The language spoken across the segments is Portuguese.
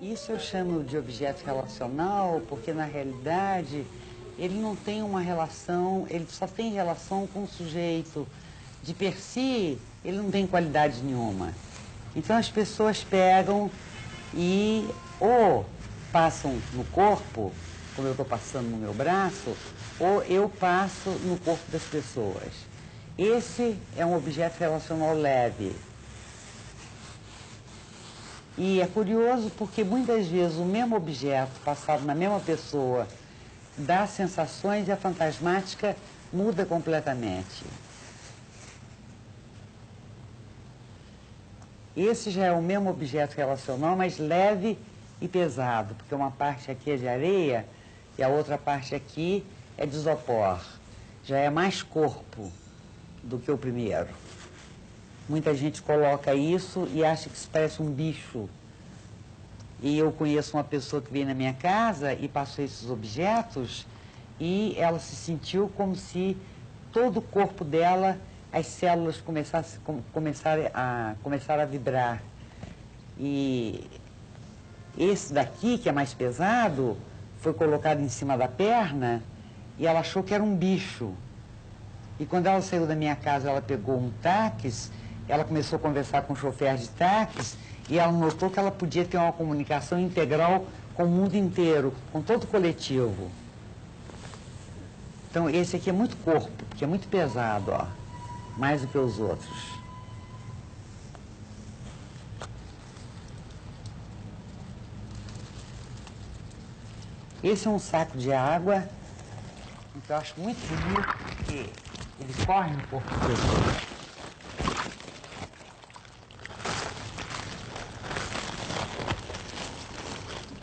Isso eu chamo de objeto relacional porque, na realidade, ele não tem uma relação, ele só tem relação com o sujeito. De per si, ele não tem qualidade nenhuma. Então as pessoas pegam e ou passam no corpo, como eu estou passando no meu braço, ou eu passo no corpo das pessoas. Esse é um objeto relacional leve. E é curioso porque muitas vezes o mesmo objeto passado na mesma pessoa dá sensações e a fantasmática muda completamente. Esse já é o mesmo objeto relacional, mas leve e pesado, porque uma parte aqui é de areia e a outra parte aqui é de isopor. Já é mais corpo do que o primeiro. Muita gente coloca isso e acha que isso parece um bicho. E eu conheço uma pessoa que veio na minha casa e passou esses objetos e ela se sentiu como se todo o corpo dela, as células começaram a vibrar. E esse daqui, que é mais pesado, foi colocado em cima da perna e ela achou que era um bicho. E quando ela saiu da minha casa, ela pegou um táxi, ela começou a conversar com o chofer de táxi e ela notou que ela podia ter uma comunicação integral com o mundo inteiro, com todo o coletivo. Então esse aqui é muito corpo, porque é muito pesado, ó, mais do que os outros. Esse é um saco de água, então eu acho muito bonito porque ele corre no corpo da pessoa.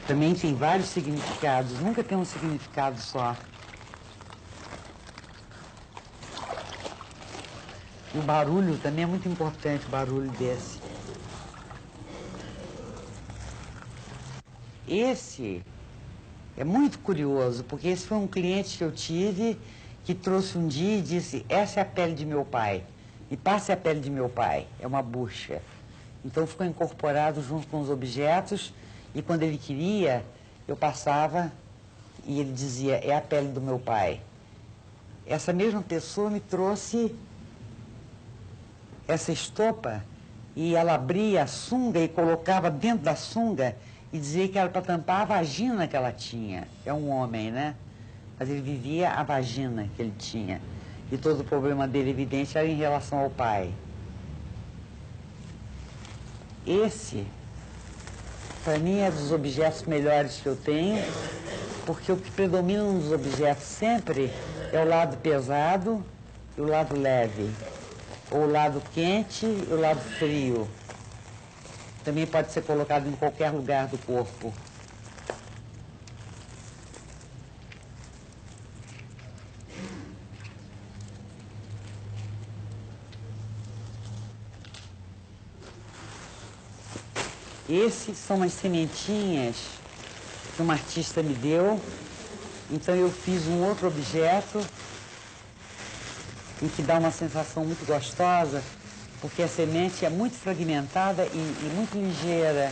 Também tem vários significados, nunca tem um significado só. E o barulho também é muito importante, o barulho desse. Esse é muito curioso, porque esse foi um cliente que eu tive que trouxe um dia e disse: essa é a pele de meu pai, me passe a pele de meu pai. É uma bucha. Então ficou incorporado junto com os objetos e quando ele queria, eu passava e ele dizia: é a pele do meu pai. Essa mesma pessoa me trouxe essa estopa e ela abria a sunga e colocava dentro da sunga e dizia que era para tampar a vagina que ela tinha. É um homem, né? Mas ele vivia a vagina que ele tinha. E todo o problema dele, evidente, era em relação ao pai. Esse, para mim, é dos objetos melhores que eu tenho, porque o que predomina nos objetos sempre é o lado pesado e o lado leve, ou o lado quente e o lado frio. Também pode ser colocado em qualquer lugar do corpo. Esses são as sementinhas que uma artista me deu. Então eu fiz um outro objeto em que dá uma sensação muito gostosa, porque a semente é muito fragmentada e muito ligeira.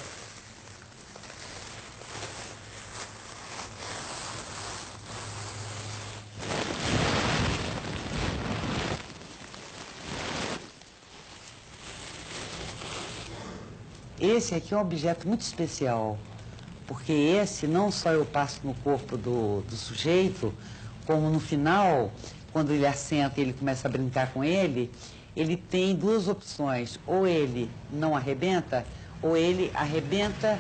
Esse aqui é um objeto muito especial, porque esse não só eu passo no corpo do sujeito, como no final, quando ele assenta e ele começa a brincar com ele tem duas opções: ou ele não arrebenta, ou ele arrebenta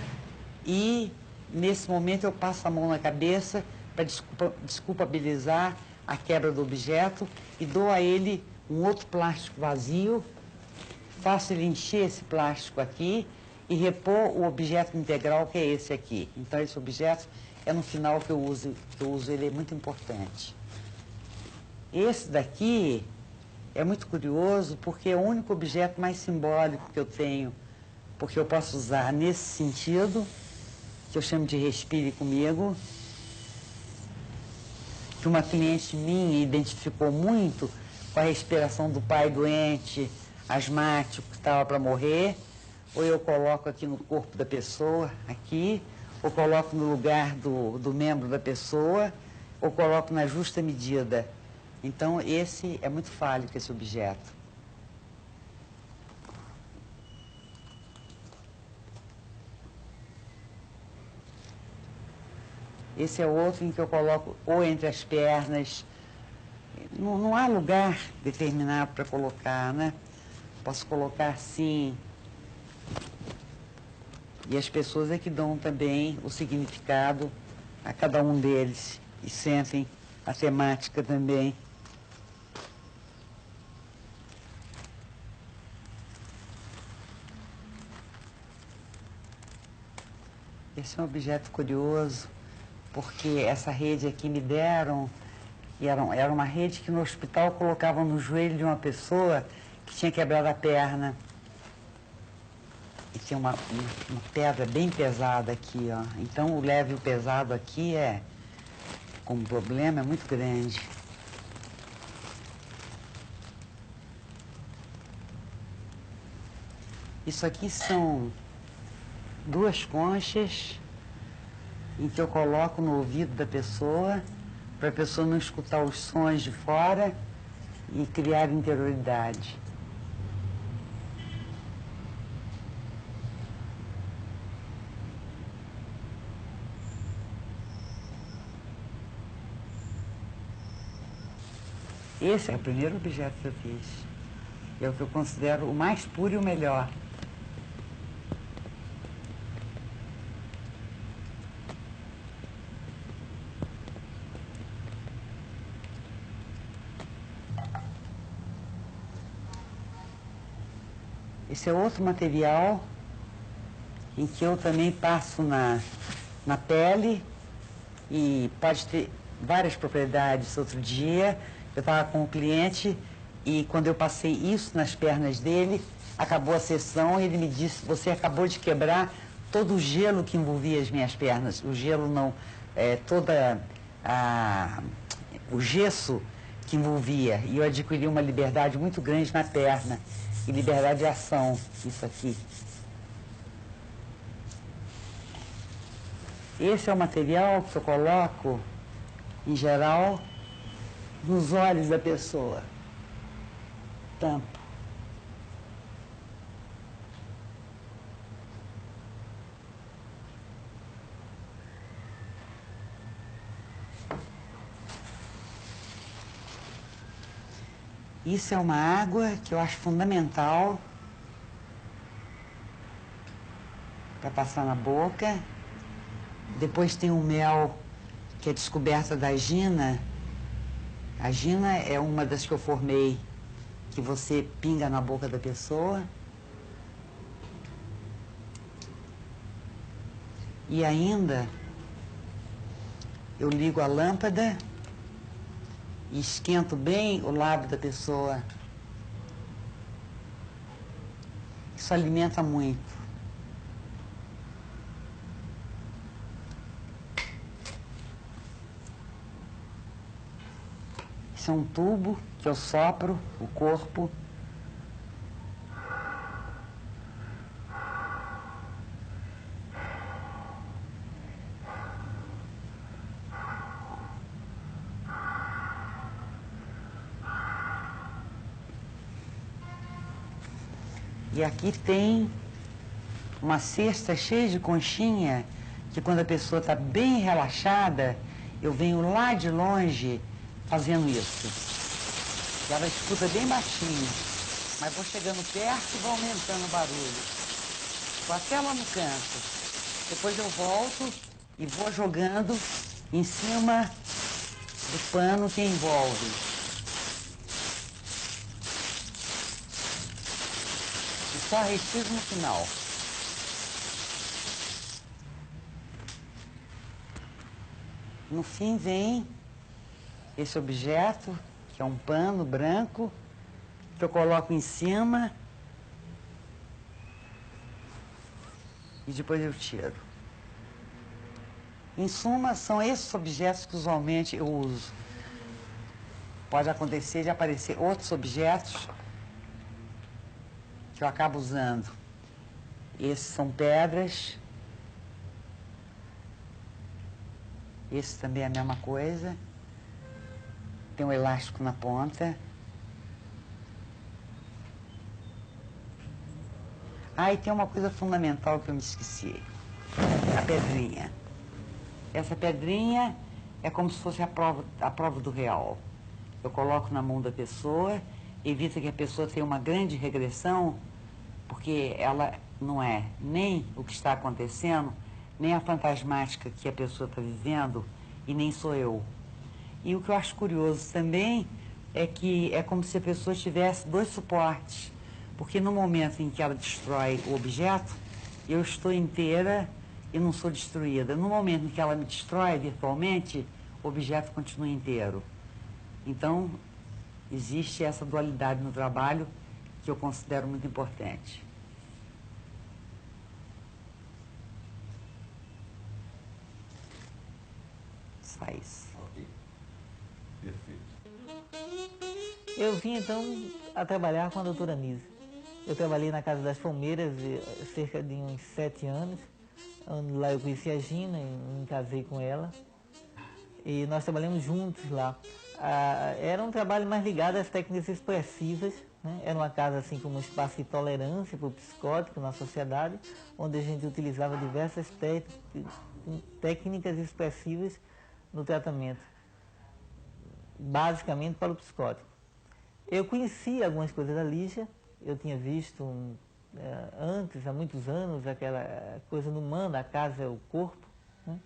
e, nesse momento, eu passo a mão na cabeça para desculpabilizar a quebra do objeto e dou a ele um outro plástico vazio, faço ele encher esse plástico aqui e repor o objeto integral, que é esse aqui. Então, esse objeto é no final que eu uso ele, é muito importante. Esse daqui é muito curioso porque é o único objeto mais simbólico que eu tenho, porque eu posso usar nesse sentido, que eu chamo de respire comigo, que uma cliente minha identificou muito com a respiração do pai doente, asmático, que estava para morrer, ou eu coloco aqui no corpo da pessoa, aqui, ou coloco no lugar do membro da pessoa, ou coloco na justa medida. Então, esse é muito fálico, esse objeto. Esse é outro em que eu coloco ou entre as pernas. Não há lugar determinado para colocar, né? Posso colocar assim. E as pessoas é que dão também o significado a cada um deles e sentem a temática também. Esse é um objeto curioso, porque essa rede aqui me deram, e era uma rede que no hospital colocavam no joelho de uma pessoa que tinha quebrado a perna. E tem uma pedra bem pesada aqui, ó. Então o leve e o pesado aqui como problema, é muito grande. Isso aqui são 2 conchas em que eu coloco no ouvido da pessoa, para a pessoa não escutar os sons de fora e criar interioridade. Esse é o primeiro objeto que eu fiz. É o que eu considero o mais puro e o melhor. Esse é outro material em que eu também passo na pele e pode ter várias propriedades. Outro dia eu estava com um cliente e quando eu passei isso nas pernas dele, acabou a sessão e ele me disse: você acabou de quebrar todo o gelo que envolvia as minhas pernas. O gelo não, o gesso que envolvia. E eu adquiri uma liberdade muito grande na perna. E liberdade de ação, isso aqui. Esse é o material que eu coloco, em geral, nos olhos da pessoa. Tampo. Isso é uma água que eu acho fundamental para passar na boca. Depois tem o mel, que é descoberta da Gina. A Gina é uma das que eu formei, que você pinga na boca da pessoa. E ainda, eu ligo a lâmpada e esquento bem o lábio da pessoa. Isso alimenta muito. Isso é um tubo que eu sopro o corpo. E aqui tem uma cesta cheia de conchinha, que quando a pessoa está bem relaxada, eu venho lá de longe fazendo isso. E ela escuta bem baixinho, mas vou chegando perto e vou aumentando o barulho. Vou até lá no canto. Depois eu volto e vou jogando em cima do pano que envolve. E só retiro no final. No fim vem esse objeto, que é um pano branco, que eu coloco em cima e depois eu tiro. Em suma, são esses objetos que usualmente eu uso. Pode acontecer de aparecer outros objetos que eu acabo usando. Esses são pedras. Esse também é a mesma coisa. Tem um elástico na ponta. Ah, e tem uma coisa fundamental que eu me esqueci. A pedrinha. Essa pedrinha é como se fosse a prova do real. Eu coloco na mão da pessoa, evita que a pessoa tenha uma grande regressão, porque ela não é nem o que está acontecendo, nem a fantasmática que a pessoa está vivendo, e nem sou eu. E o que eu acho curioso também é que é como se a pessoa tivesse dois suportes, porque no momento em que ela destrói o objeto, eu estou inteira e não sou destruída. No momento em que ela me destrói virtualmente, o objeto continua inteiro. Então, existe essa dualidade no trabalho que eu considero muito importante. Só isso. Ok. Perfeito. Eu vim, então, a trabalhar com a doutora Nise. Eu trabalhei na Casa das Palmeiras cerca de uns 7 anos. Lá eu conheci a Gina e me casei com ela. E nós trabalhamos juntos lá. Era um trabalho mais ligado às técnicas expressivas, né? Era uma casa assim como um espaço de tolerância para o psicótico na sociedade, onde a gente utilizava diversas técnicas expressivas no tratamento, basicamente para o psicótico. Eu conhecia algumas coisas da Lígia, eu tinha visto antes, há muitos anos, aquela coisa no humano, a casa é o corpo, né?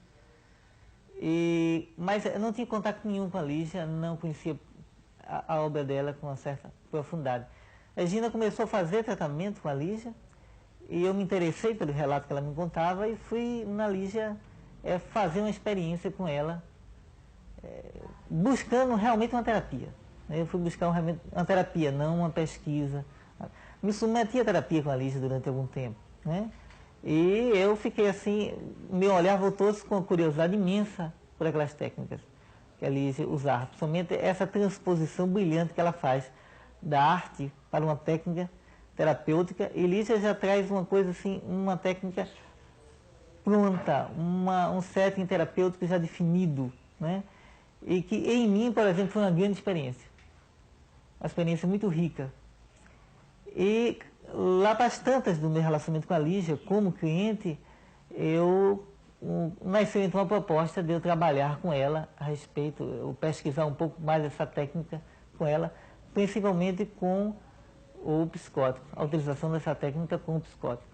Mas eu não tinha contato nenhum com a Lígia, não conhecia a obra dela com uma certa profundidade. A Gina começou a fazer tratamento com a Lígia e eu me interessei pelo relato que ela me contava e fui na Lígia fazer uma experiência com ela, buscando realmente uma terapia. Eu fui buscar uma terapia, não uma pesquisa. Me submeti à terapia com a Lígia durante algum tempo, né? E eu fiquei assim, meu olhar voltou-se com uma curiosidade imensa por aquelas técnicas que a Lígia usava, principalmente essa transposição brilhante que ela faz da arte para uma técnica terapêutica. E Lígia já traz uma coisa assim, uma técnica pronta, um setting terapêutico já definido, né? E que em mim, por exemplo, foi uma grande experiência. Uma experiência muito rica. E lá para as tantas do meu relacionamento com a Lígia, como cliente, nasceu então a proposta de eu trabalhar com ela a respeito, eu pesquisar um pouco mais dessa técnica com ela, principalmente com o psicótico, a utilização dessa técnica com o psicótico.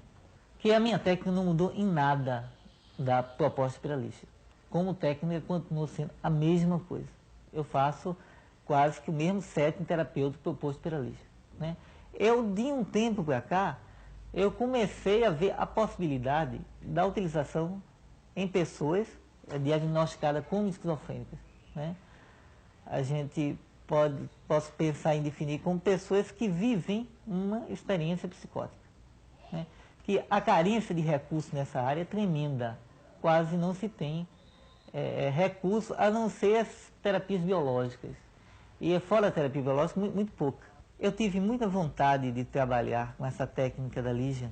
Que a minha técnica não mudou em nada da proposta pela Lígia. Como técnica, continua sendo a mesma coisa. Eu faço quase que o mesmo setting terapêutico proposto pela Lígia, né? De um tempo para cá, eu comecei a ver a possibilidade da utilização em pessoas diagnosticadas como esquizofrênicas, né? A gente posso pensar em definir como pessoas que vivem uma experiência psicótica, né? Que a carência de recursos nessa área é tremenda, quase não se tem recurso a não ser as terapias biológicas. E fora da terapia biológica, muito pouca. Eu tive muita vontade de trabalhar com essa técnica da Lígia,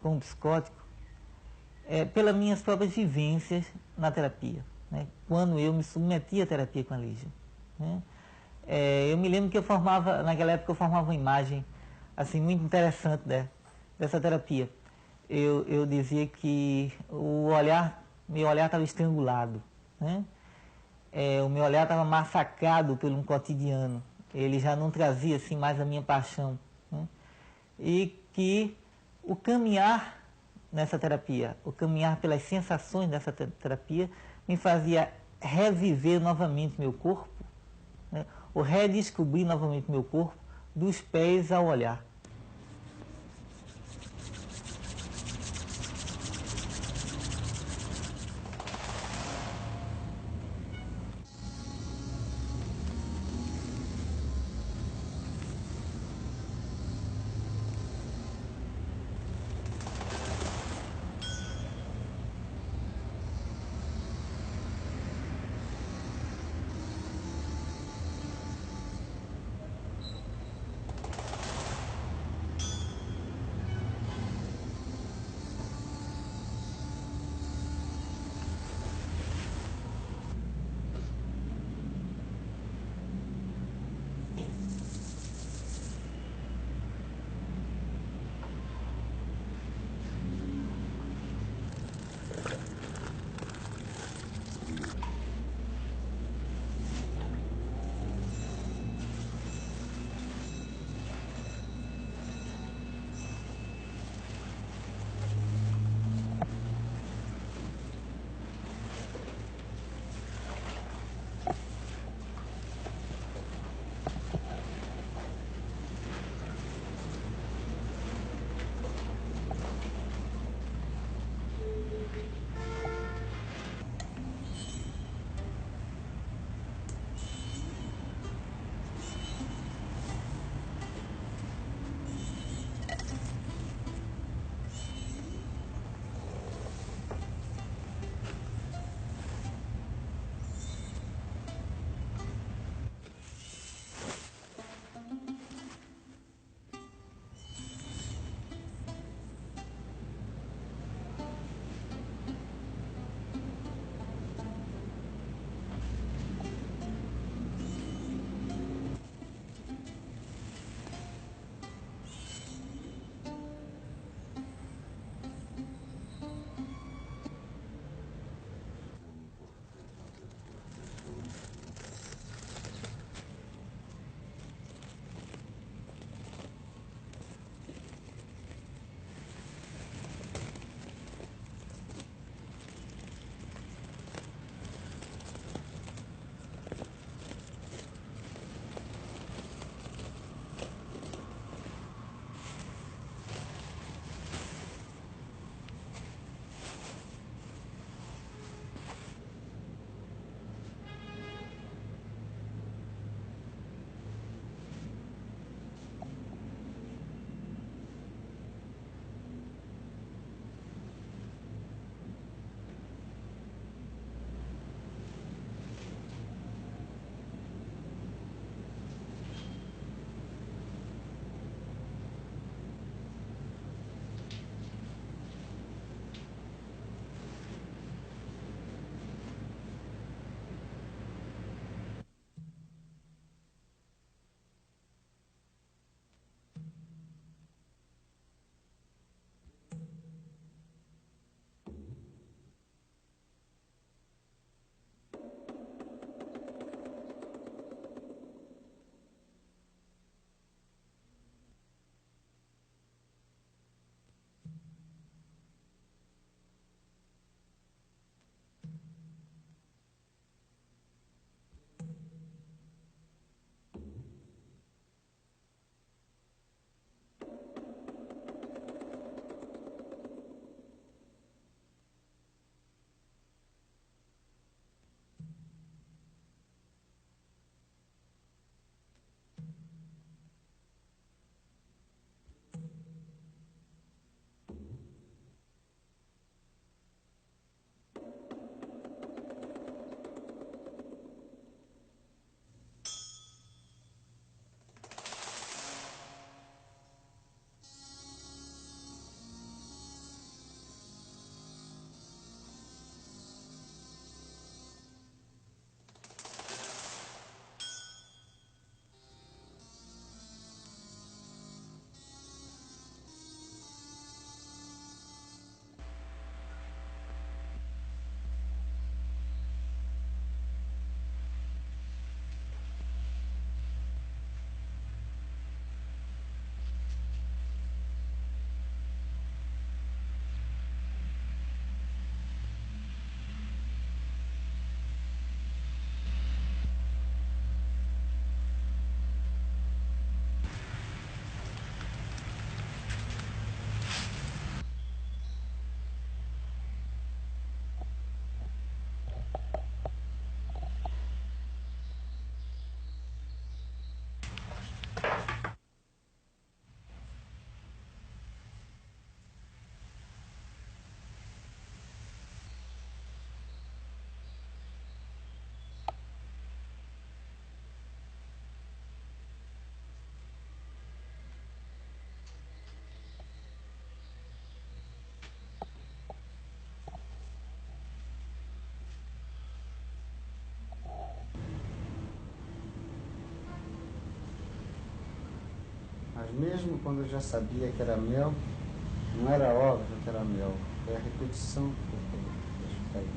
com o psicótico, pelas minhas próprias vivências na terapia, né? Quando eu me submeti à terapia com a Lígia, né? Eu me lembro que naquela época eu formava uma imagem assim, muito interessante dessa terapia. Eu dizia que meu olhar estava estrangulado, né? O meu olhar estava massacrado por um cotidiano. Ele já não trazia assim mais a minha paixão, né? E que o caminhar nessa terapia, o caminhar pelas sensações dessa terapia, me fazia reviver novamente meu corpo, né? Ou redescobrir novamente meu corpo, dos pés ao olhar. Mas mesmo quando eu já sabia que era mel, não era óbvio que era mel. Foi a repetição que fez ficar isso.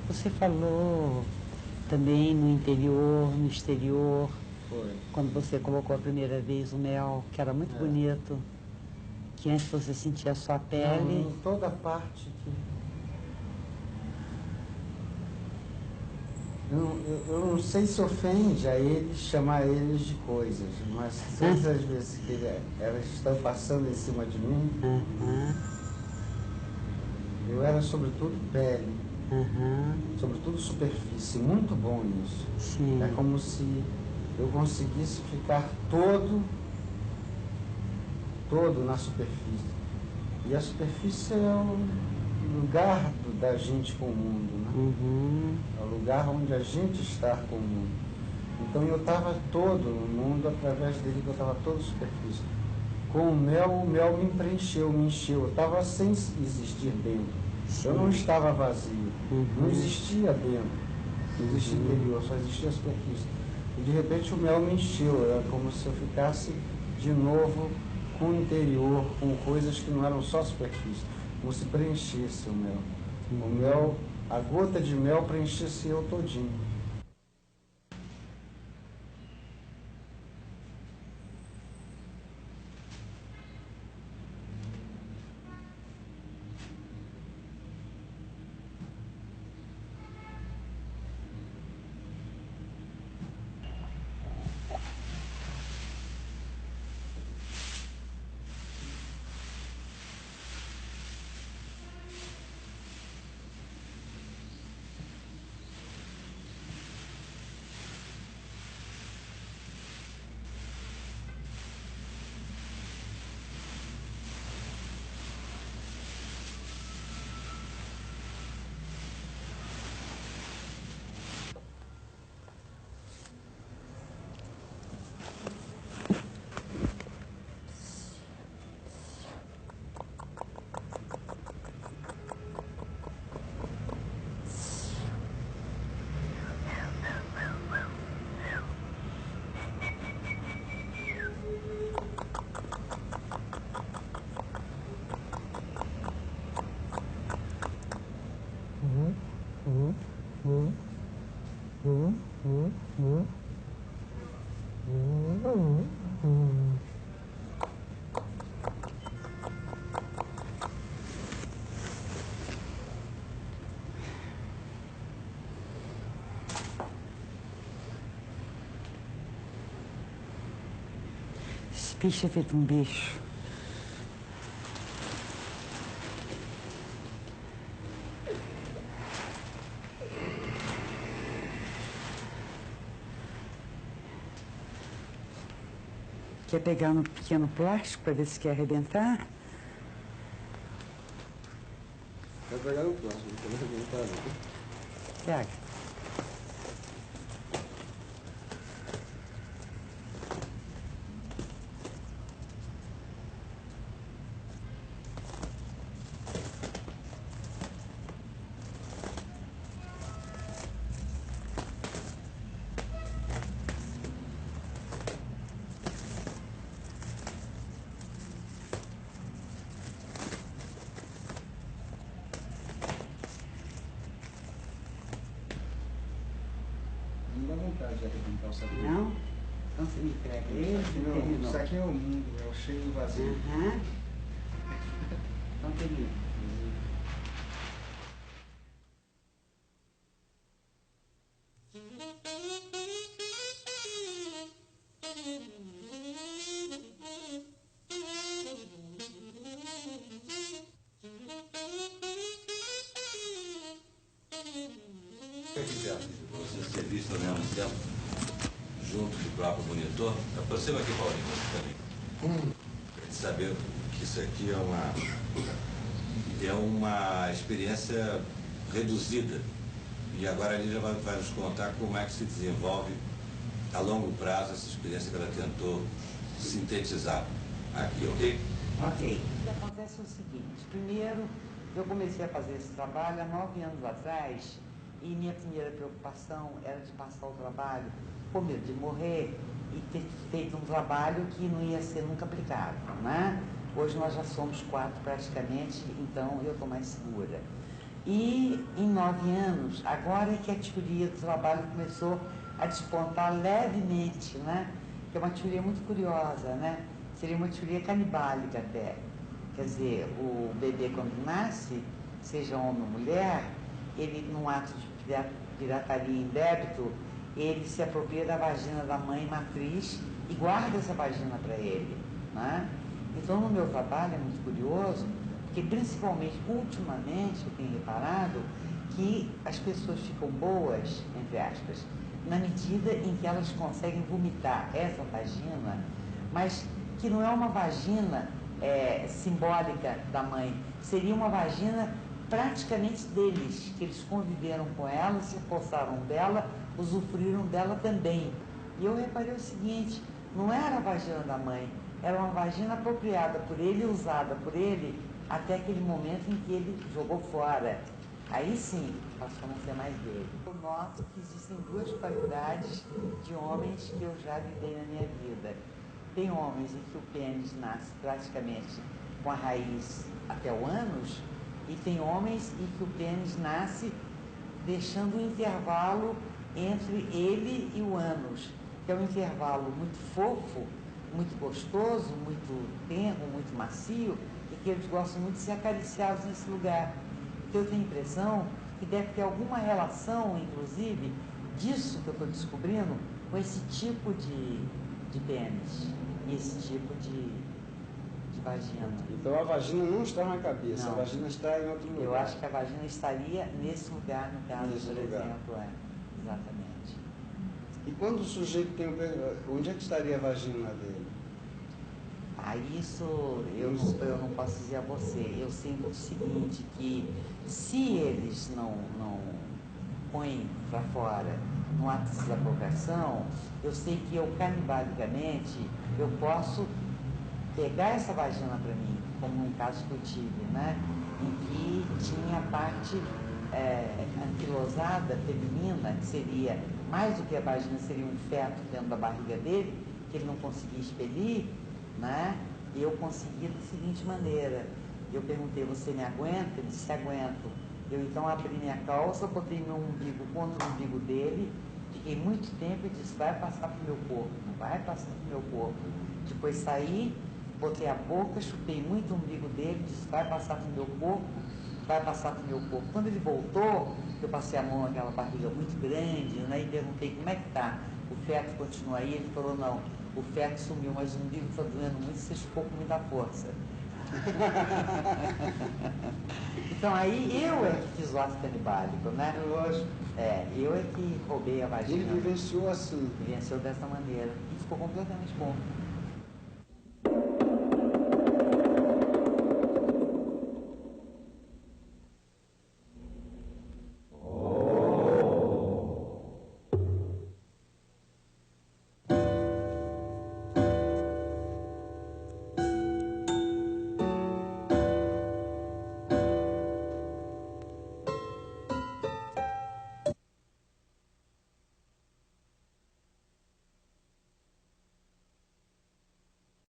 Você falou também no interior, no exterior, Foi. quando você colocou a primeira vez o mel, que era muito bonito, que antes você sentia só a pele. Não, toda a parte que... Eu não sei se ofende a eles chamar eles de coisas, mas todas as vezes que elas estão passando em cima de mim, eu era sobretudo pele, sobretudo superfície, muito bom nisso. Sim. É como se eu conseguisse ficar todo na superfície. E a superfície é o lugar da gente com o mundo, né? É o lugar onde a gente está com o mundo. Então eu estava todo no mundo, através dele que eu estava todo superfície. Com o mel me preencheu, me encheu. Eu estava sem existir dentro. Eu não estava vazio. Não existia dentro. Não existia interior, só existia a superfície. E de repente o mel me encheu. Era como se eu ficasse de novo com o interior, com coisas que não eram só superfície. Como se preenchesse o mel. O mel, a gota de mel preenchesse eu todinho. Esse bicho é feito um bicho. Quer pegar no pequeno plástico para ver se quer arrebentar? Vai pegar no plástico, não quero arrebentar não. Pega. Não dá vontade de arrebentar o saquinho. Não? Então você me entrega ele e terminou. O saquinho é o mundo, é o cheio do vazio. Então termina. Você ser visto ao mesmo tempo, junto do próprio monitor. Aproxima aqui, Paulinho, também. Para gente saber que isso aqui é uma experiência reduzida. E agora a Lídia vai nos contar como é que se desenvolve a longo prazo essa experiência que ela tentou sintetizar aqui, ok? Ok. O que acontece é o seguinte, primeiro, eu comecei a fazer esse trabalho há 9 anos atrás, E minha primeira preocupação era de passar o trabalho com medo de morrer e ter feito um trabalho que não ia ser nunca aplicável, né? Hoje nós já somos 4 praticamente, então eu estou mais segura. E em 9 anos, agora é que a teoria do trabalho começou a despontar levemente, né? Que é uma teoria muito curiosa, né? Seria uma teoria canibálica até. Quer dizer, o bebê quando nasce, seja homem ou mulher, ele, num ato de pirataria indébito, ele se apropria da vagina da mãe matriz e guarda essa vagina para ele, né? Então, no meu trabalho é muito curioso, porque principalmente, ultimamente, eu tenho reparado que as pessoas ficam boas, entre aspas, na medida em que elas conseguem vomitar essa vagina, mas que não é uma vagina simbólica da mãe, seria uma vagina praticamente deles, que eles conviveram com ela, se forçaram dela, usufruíram dela também. E eu reparei o seguinte, não era a vagina da mãe, era uma vagina apropriada por ele, usada por ele, até aquele momento em que ele jogou fora. Aí sim, passou a não ser mais dele. Eu noto que existem 2 qualidades de homens que eu já lidei na minha vida. Tem homens em que o pênis nasce praticamente com a raiz até o ânus, e tem homens em que o pênis nasce deixando um intervalo entre ele e o ânus, que é um intervalo muito fofo, muito gostoso, muito tenro, muito macio, e que eles gostam muito de ser acariciados nesse lugar. Então eu tenho a impressão que deve ter alguma relação, inclusive, disso que eu estou descobrindo, com esse tipo de pênis, e esse tipo de vagina. Então a vagina não está na cabeça, Não. a vagina está em outro lugar. Eu acho que a vagina estaria nesse lugar, no caso, Nesse por lugar. exemplo, exatamente. E quando o sujeito tem o pênis, onde é que estaria a vagina dele? Isso eu não posso dizer a você. Eu sinto o seguinte, que se eles não põem para fora no ato de desapropriação, eu sei que eu canibalicamente eu posso pegar essa vagina para mim, como um caso que eu tive, né? Em que tinha a parte anquilosada feminina, que seria, mais do que a vagina, seria um feto dentro da barriga dele, que ele não conseguia expelir, né? E eu consegui da seguinte maneira. Eu perguntei, você me aguenta? Ele disse, aguento. Eu então abri minha calça, botei meu umbigo contra o umbigo dele, fiquei muito tempo e disse, vai passar pro meu corpo, vai passar pro meu corpo. Depois saí, botei a boca, chupei muito o umbigo dele, disse, vai passar pro meu corpo, vai passar pro meu corpo. Quando ele voltou, eu passei a mão naquela barriga muito grande, né, e perguntei, como é que tá? O feto continua aí? Ele falou, não, o feto sumiu, mas o umbigo está doendo muito, você chupou com muita força. Então aí eu é que fiz o ato canibálico, né? Lógico. Eu é que roubei a vagina. Ele vivenciou assim. Vivenciou dessa maneira. E ficou completamente bom.